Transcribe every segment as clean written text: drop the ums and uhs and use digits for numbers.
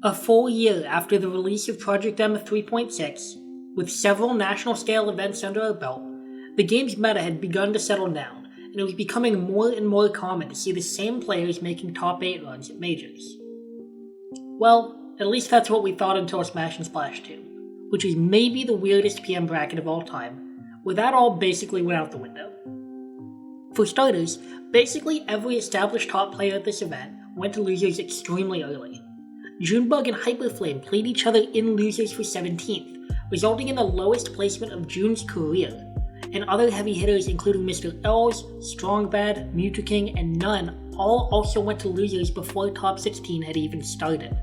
A full year after the release of Project M 3.6, with several national-scale events under our belt, the game's meta had begun to settle down, and it was becoming more and more common to see the same players making top 8 runs at majors. Well, at least that's what we thought until Smash and Splash 2, which is maybe the weirdest PM bracket of all time, where that all basically went out the window. For starters, basically every established top player at this event went to losers extremely early. Junebug and Hyperflame played each other in losers for 17th, resulting in the lowest placement of June's career, and other heavy hitters including Mr. Els, Strongbad, Mewtwo and Nun all also went to losers before top 16 had even started.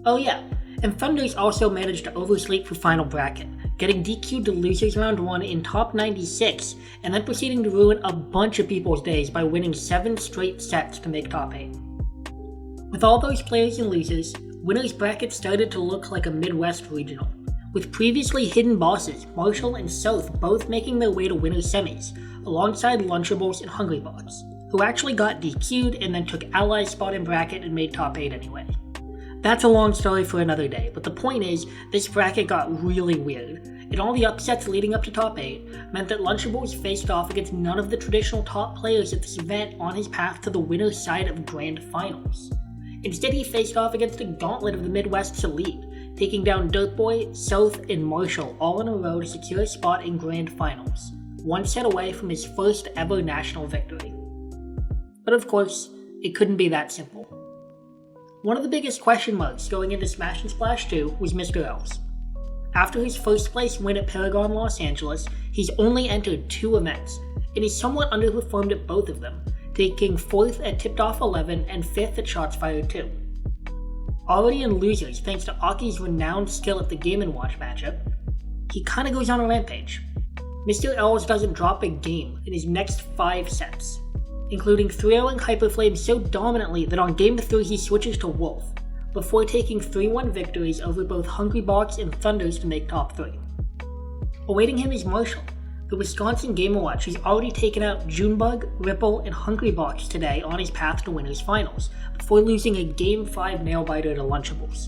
Oh yeah, and Thunders also managed to oversleep for final bracket, getting DQ'd to losers round 1 in top 96, and then proceeding to ruin a bunch of people's days by winning 7 straight sets to make top 8. With all those players in losers, winners bracket started to look like a Midwest regional, with previously hidden bosses Marshall and South both making their way to winners semis, alongside Lunchables and Hungrybox, who actually got DQ'd and then took Ally's spot in bracket and made top 8 anyway. That's a long story for another day, but the point is, this bracket got really weird, and all the upsets leading up to top 8 meant that Lunchables faced off against none of the traditional top players at this event on his path to the winner's side of Grand Finals. Instead, he faced off against a gauntlet of the Midwest's elite, taking down Dirtboy, South, and Marshall all in a row to secure a spot in Grand Finals, one set away from his first ever national victory. But of course, it couldn't be that simple. One of the biggest question marks going into Smash and Splash 2 was Mr. Els. After his first place win at Paragon Los Angeles, he's only entered 2 events, and he's somewhat underperformed at both of them, taking 4th at Tipped Off 11 and 5th at Shots Fired 2. Already in losers thanks to Aki's renowned skill at the Game & Watch matchup, he kinda goes on a rampage. Mr. Els doesn't drop a game in his next 5 sets, including 3-0ing Hyperflame so dominantly that on Game 3 he switches to Wolf, before taking 3-1 victories over both Hungrybox and Thunders to make top 3. Awaiting him is Marshall, the Wisconsin Game & Watch who's already taken out Junebug, Ripple, and Hungrybox today on his path to winners finals, before losing a Game 5 nail-biter to Lunchables.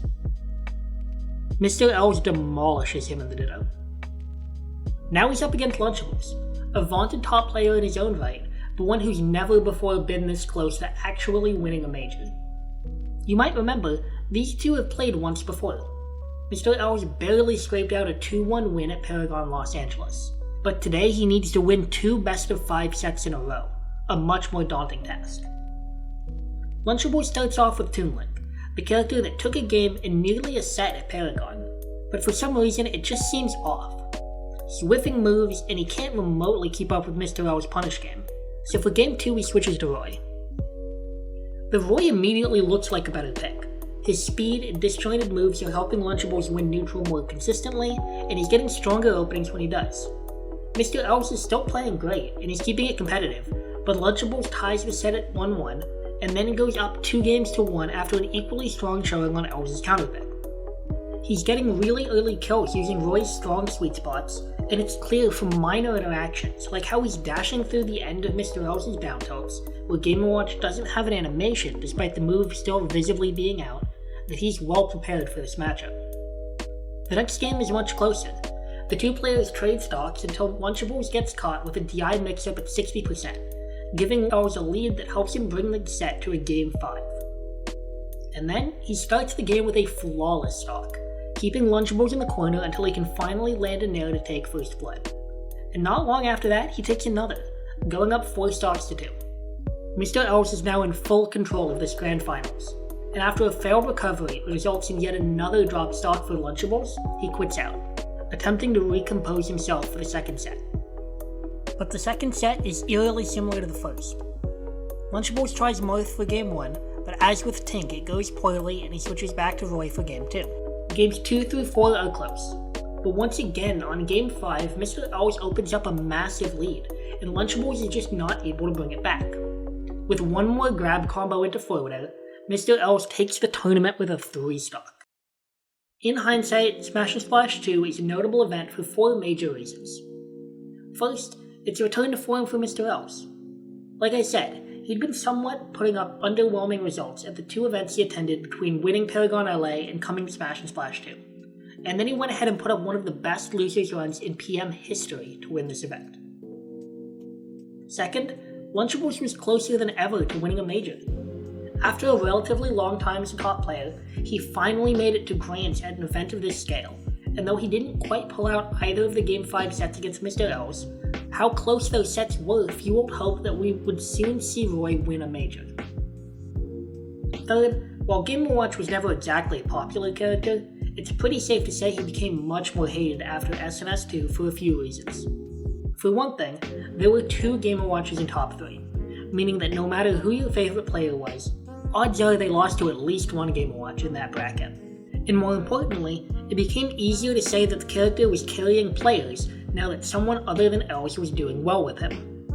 Mr. Els demolishes him in the Ditto. Now he's up against Lunchables, a vaunted top player in his own right, but one who's never before been this close to actually winning a major. You might remember, these two have played once before. Mr. Els barely scraped out a 2-1 win at Paragon Los Angeles, but today he needs to win 2 best-of-5 sets in a row, a much more daunting task. Lunchables starts off with Toonlink, the character that took a game and nearly a set at Paragon, but for some reason it just seems off. He's whiffing moves and he can't remotely keep up with Mr. L's punish game, so for game 2 he switches to Roy. The Roy immediately looks like a better pick. His speed and disjointed moves are helping Lunchables win neutral more consistently, and he's getting stronger openings when he does. Mr. Els is still playing great, and he's keeping it competitive, but Lunchables ties the set at 1-1, and then goes up 2 games to 1 after an equally strong showing on Els' counterpick. He's getting really early kills using Roy's strong sweet spots, and it's clear from minor interactions, like how he's dashing through the end of Mr. Els' down tilts, where Game & Watch doesn't have an animation despite the move still visibly being out, that he's well prepared for this matchup. The next game is much closer. The 2 players trade stocks until Lunchables gets caught with a DI mix-up at 60%, giving Els a lead that helps him bring the set to a game 5. And then, he starts the game with a flawless stock, keeping Lunchables in the corner until he can finally land a nair to take first blood. And not long after that, he takes another, going up 4 stocks to 2. Mr. Els is now in full control of this Grand Finals, and after a failed recovery that results in yet another drop stock for Lunchables, he quits out, attempting to recompose himself for the second set. But the second set is eerily similar to the first. Lunchables tries Marth for game 1, but as with Tink it goes poorly and he switches back to Roy for game 2. Games 2 through 4 are close, but once again on game 5 Mr. Els opens up a massive lead, and Lunchables is just not able to bring it back. With one more grab combo into forwarder, Mr. Els takes the tournament with a 3 stock. In hindsight, Smash and Splash 2 is a notable event for 4 major reasons. First, it's a return to form for Mr. Els. Like I said, he'd been somewhat putting up underwhelming results at the 2 events he attended between winning Paragon LA and coming to Smash and Splash 2. And then he went ahead and put up one of the best losers runs in PM history to win this event. Second, Lunchables was closer than ever to winning a major. After a relatively long time as a top player, he finally made it to Grands at an event of this scale, and though he didn't quite pull out either of the Game 5 sets against Mr. L's, how close those sets were fueled hope that we would soon see Roy win a major. Third, while Game & Watch was never exactly a popular character, it's pretty safe to say he became much more hated after SNS 2 for a few reasons. For one thing, there were 2 Game & Watchers in top 3, meaning that no matter who your favorite player was, odds are they lost to at least one Game & Watch in that bracket. And more importantly, it became easier to say that the character was carrying players now that someone other than Els was doing well with him.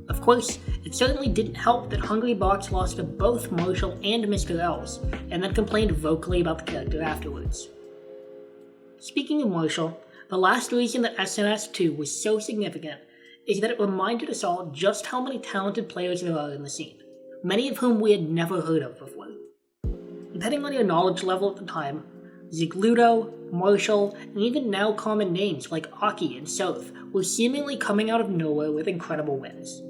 Of course, it certainly didn't help that Hungry Box lost to both Marshall and Mr. Els, and then complained vocally about the character afterwards. Speaking of Marshall, the last reason that SNS 2 was so significant is that it reminded us all just how many talented players there are in the scene, many of whom we had never heard of before. Depending on your knowledge level at the time, Zigludo, Marshall, and even now common names like Aki and South were seemingly coming out of nowhere with incredible wins.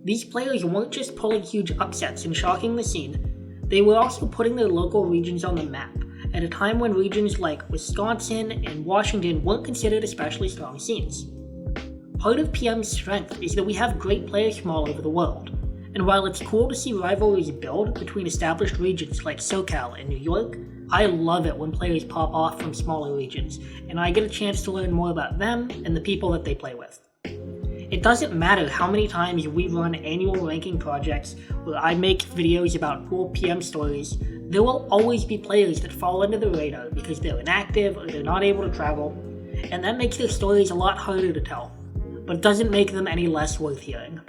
These players weren't just pulling huge upsets and shocking the scene, they were also putting their local regions on the map at a time when regions like Wisconsin and Washington weren't considered especially strong scenes. Part of PM's strength is that we have great players from all over the world, and while it's cool to see rivalries build between established regions like SoCal and New York, I love it when players pop off from smaller regions, and I get a chance to learn more about them and the people that they play with. It doesn't matter how many times we run annual ranking projects where I make videos about cool PM stories, there will always be players that fall under the radar because they're inactive or they're not able to travel, and that makes their stories a lot harder to tell, but it doesn't make them any less worth hearing.